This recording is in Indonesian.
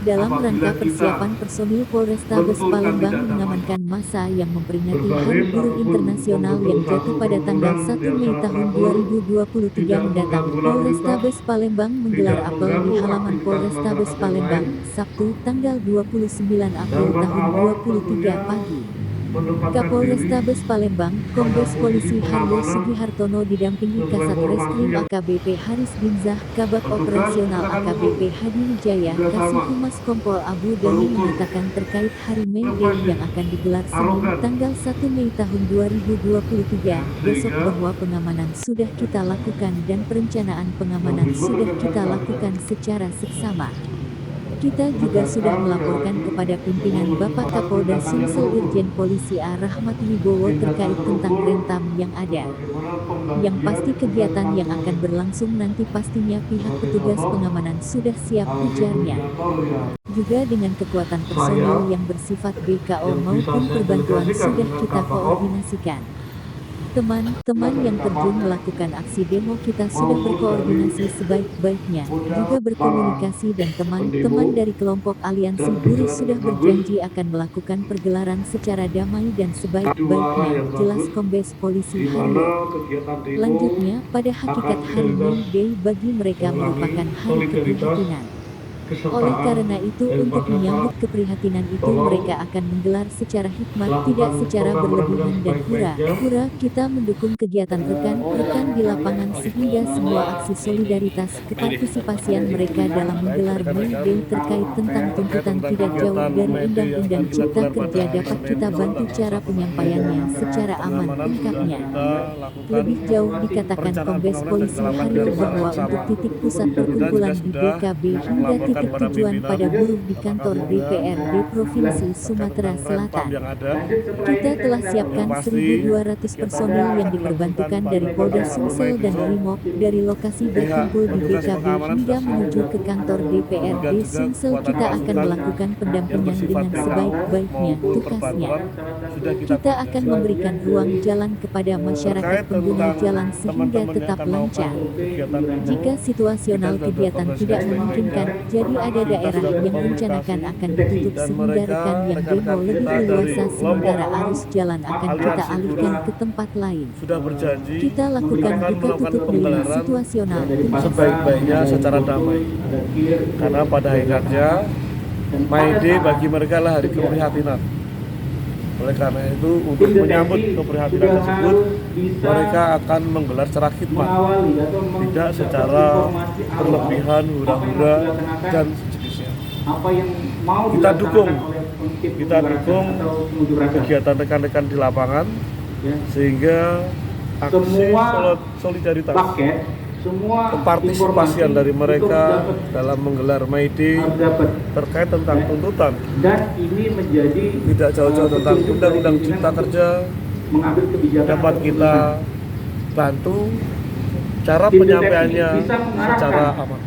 Dalam rangka apabila kita persiapan personil Polrestabes benturkan Palembang tidak damai. mengamankan massa yang memperingati Hari Sebagai Buruh takbir Internasional untuk yang jatuh satu pada tanggal kerukunan 1 yang Mei sangat tahun teratur, 2023 tidak mendatang, mengganggu lalu lintas, Polrestabes Palembang menggelar tidak apel di mengganggu halaman aktivitas Polrestabes masyarakat yang lain. Palembang, Sabtu, tanggal 29 Dan April tahun beralon 2023 tentunya pagi. menempatkan diri Kapolrestabes Palembang, pada Kombes posisi Polisi Haryo pengamanan Sugihartono didampingi sesuai Kasat formasi Reskrim yang AKBP Haris Binzah, Kabak petugas Operasional silakan duduk AKBP Hadi Wijaya, juga Kasih sama, Humas Kompol Abu Dhani berukur, mengatakan terkait Hari May Day impresif, yang akan digelar Senin, arogan, tanggal 1 Mei tahun ya, 2023, besok sehingga bahwa pengamanan sudah kita lakukan dan perencanaan pengamanan lebih sudah kita berorganisasi. lakukan secara seksama. Kita juga sudah Menegaskan sekali melaporkan lagi kepada pimpinan bahwa Bapak sepakati Kapolda tegaknya Sumsel hukum, Irjen Polisi A. Rahmat Wibowo tindakan terkait tentang terukur, rentam yang ada. sebagaimana Yang pembagian pasti tugas kegiatan yang akan masing-masing. berlangsung nanti pastinya pihak Sebagai petugas contoh, pengamanan sudah siap, hal ujarnya. negosiator yang Juga dengan kekuatan saya personil yang bersifat BKO yang bisa maupun saya perbantuan komunikasikan sudah dengan kita Kapahop koordinasikan. Teman-teman dari yang terjun Kapolres melakukan aksi demo kita sudah maupun dari berkoordinasi sebaik-baiknya, punya juga para berkomunikasi dan teman-teman pendemo dari kelompok aliansi dan buruh bisa sudah dengan bagus. berjanji akan melakukan pergelaran secara damai dan Juara sebaik-baiknya, yang jelas bagus, Kombes Polisi di Haryo. mana kegiatan demo Lanjutnya, pada akan hakikat Hari identitas May Day bagi mereka mengurangi merupakan hari solidaritas, keprihatinan. Oleh kesertaan karena itu, untuk daripada para menyambut keprihatinan itu tolong mereka akan menggelar secara hikmat, tidak lakukan secara pengamanan dengan berlebihan dan sebaik-baiknya. hura-hura. Kita mendukung kegiatan rekan-rekan di lapangan sehingga semua aksi solidaritas kepartisipasian mereka dalam menggelar May Day terkait tentang tuntutan tidak jauh dari Undang-Undang Cipta Kerja dapat kita bantu cara penyampaiannya secara aman, ungkapnya. Lebih jauh dikatakan Kombes Polisi Haryo bahwa untuk titik pusat perkumpulan di BKB hingga titik tujuan pada buruh di kantor DPRD Provinsi Sumatera Selatan. Kita telah siapkan 1.200 personil yang diperbantukan dari Polda Sumsel dan Brimob dari lokasi berkumpul di BKB hingga menuju ke kantor DPRD Sumsel. Kita akan melakukan pendampingan dengan sebaik-baiknya, tukasnya. Kita akan memberikan ruang jalan kepada masyarakat pengguna jalan sehingga tetap lancar. Jika situasional kegiatan tidak memungkinkan, jadi ada daerah yang rencanakan akan ditutup sehingga rekan yang demo lebih leluasa sementara arus jalan akan kita alihkan ke tempat lain. Sudah berjanji Kita lakukan buka tutup dengan situasional. sebaik-baiknya secara damai. Karena pada hakikatnya May Day bagi mereka lah hari keprihatinan. Oleh karena itu untuk menyambut keprihatinan tersebut mereka akan menggelar secara khidmat, tidak secara berlebihan, hura-hura dan sejenisnya. Kita dukung kegiatan rekan-rekan di lapangan sehingga aksi solidaritas kepartisipasian dari mereka dalam menggelar May Day terkait tentang tuntutan tidak jauh-jauh tentang Undang-Undang Cipta Kerja dapat kita bantu cara penyampaiannya secara aman.